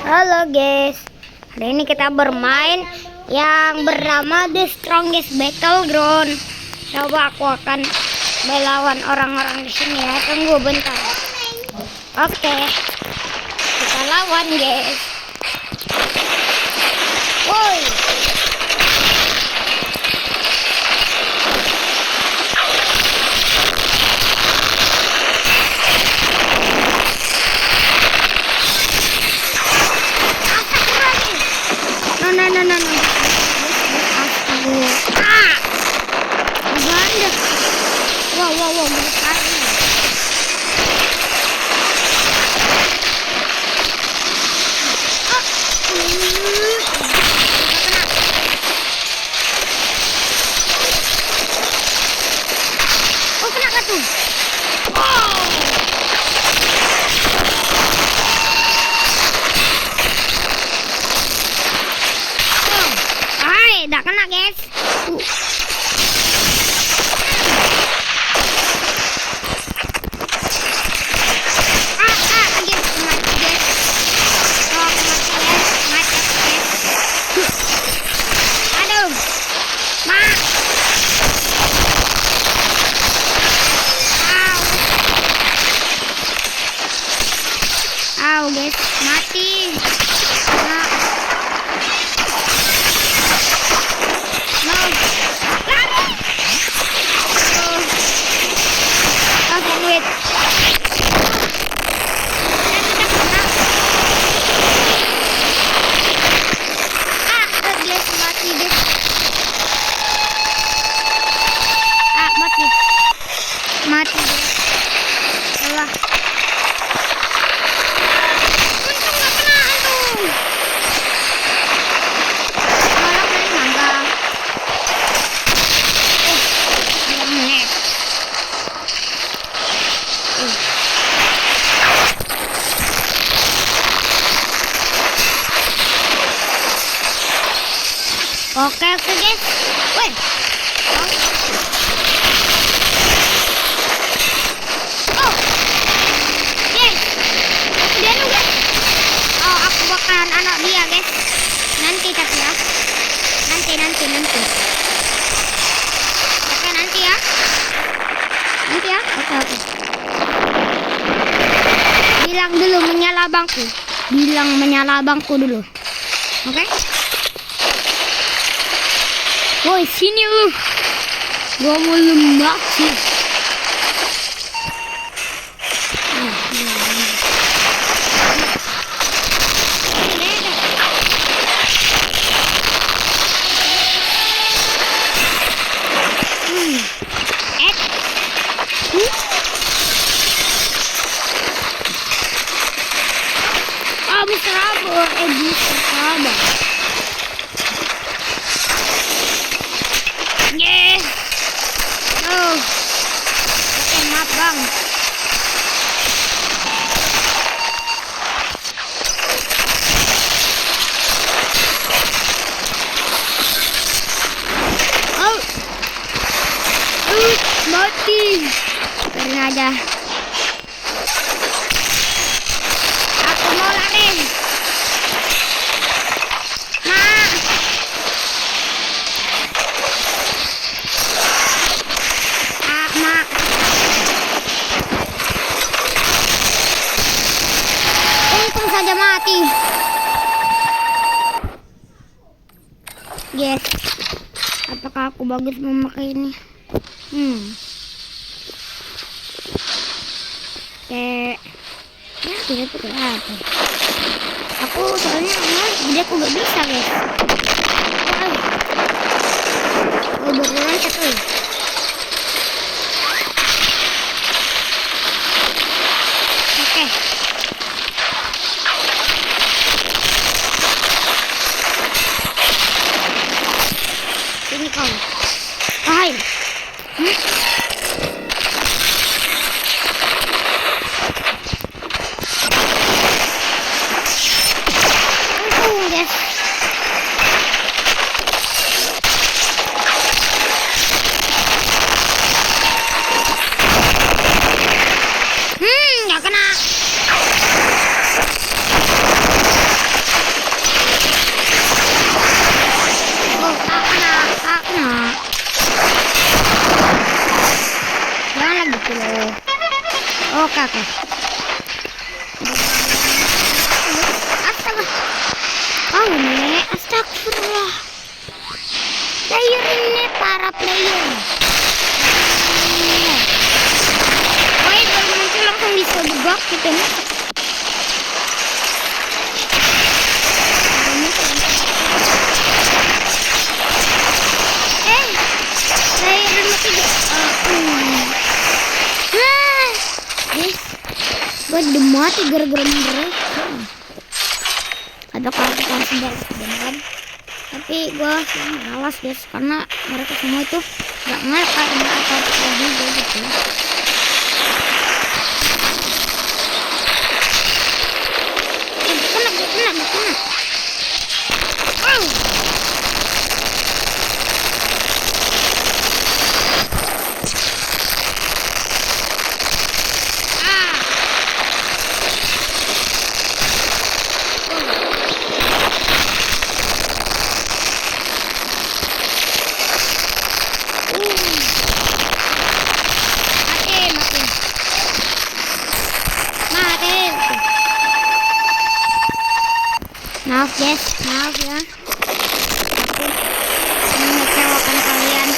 Halo guys, hari ini kita bermain yang bernama The Strongest Battleground. Coba aku akan melawan orang-orang di sini ya. Tunggu bentar. Oke, kita lawan guys. Woi. No. Ganda. Wow, besar. Oh, kena tuh. Tidak kena guys. Aduh, guys, mati. Mati deh. Alah. Untung gak kena antum. Malah main mangga. Menit. Oke guys. Woi. Anak dia guys, nanti tapi ya, nanti oke nanti ya, oke bilang dulu menyala bangku dulu, oke. Woi sini lu, gua mau lembak sih. Yes. Oh. Oke, maaf bang. Oh. Mati. Biarin aja. Aku mau lari. Untung saja mati. Yes. Apakah aku bagus memakai ini? Kayak ya tidak tuh apa? Aku soalnya jadi aku gak bisa guys. Berulang satu. Oke. Ini kau. Hai. Untung guys. para player. Woi, baru muncul langsung bisa bebak gitu nih. Saya mati deh. Guys, gue udah mati gara-gara mereka. Ada kawan-kawan beneran. Tapi gue malas guys, karena mereka semua itu gak ngelak apa juga gitu. Kena. Maaf guys, maaf ya. Aku mengecewakan kalian.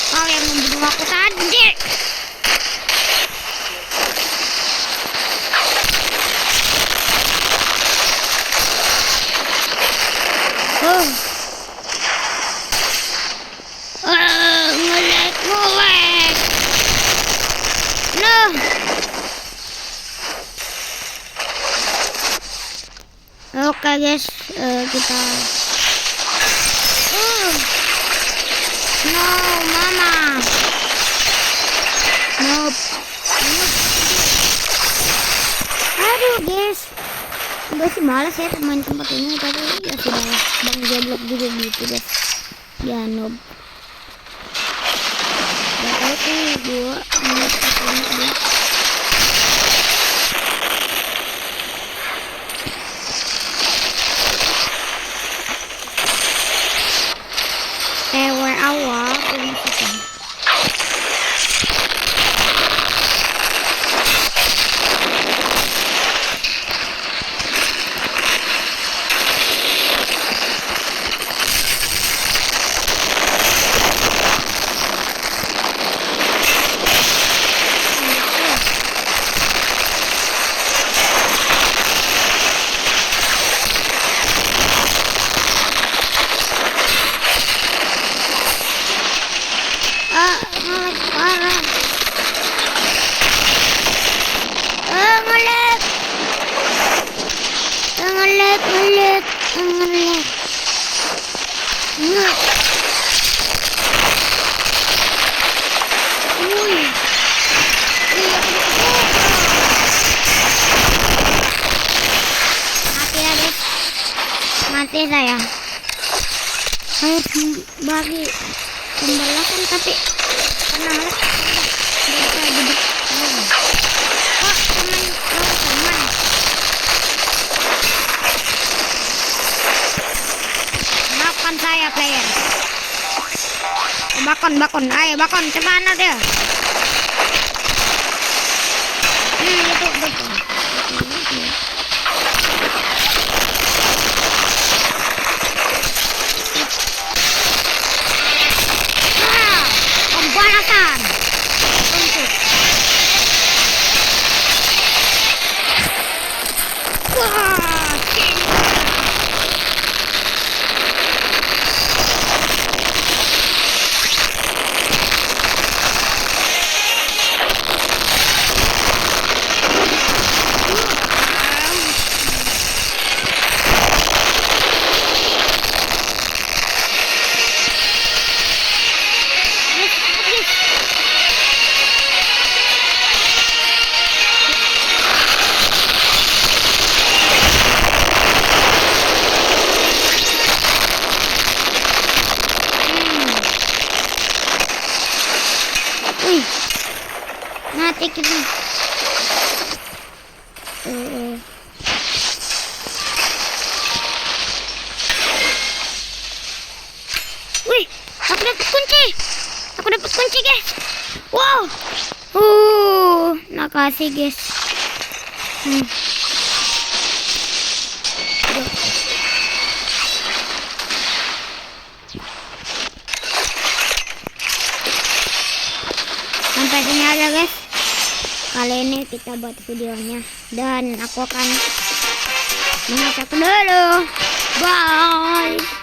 Kau yang membunuh aku tadi. Ngelek. Nah. Oke guys, kita no mama nope. Aduh guys, gue sih malas ya main tempat ini, tapi ya sudah bang jablok juga gitu guys. Ya noob. Gak tahu sih gue ini. Cewek awal belum selesai. Parah. Ngelek. Mati ya guys. Mati saya. Harus bagi pembalasan tapi karena malas bisa duduk. Teman. Maafkan saya player. Bakon. Ayo bakon, kemana dia? Itu betul. Pembalasan. Mati kita. Wih, aku dapat kunci guys. Wow. Makasih guys. ya guys. Kali ini kita buat videonya dan aku akan mengatakan dulu. Bye.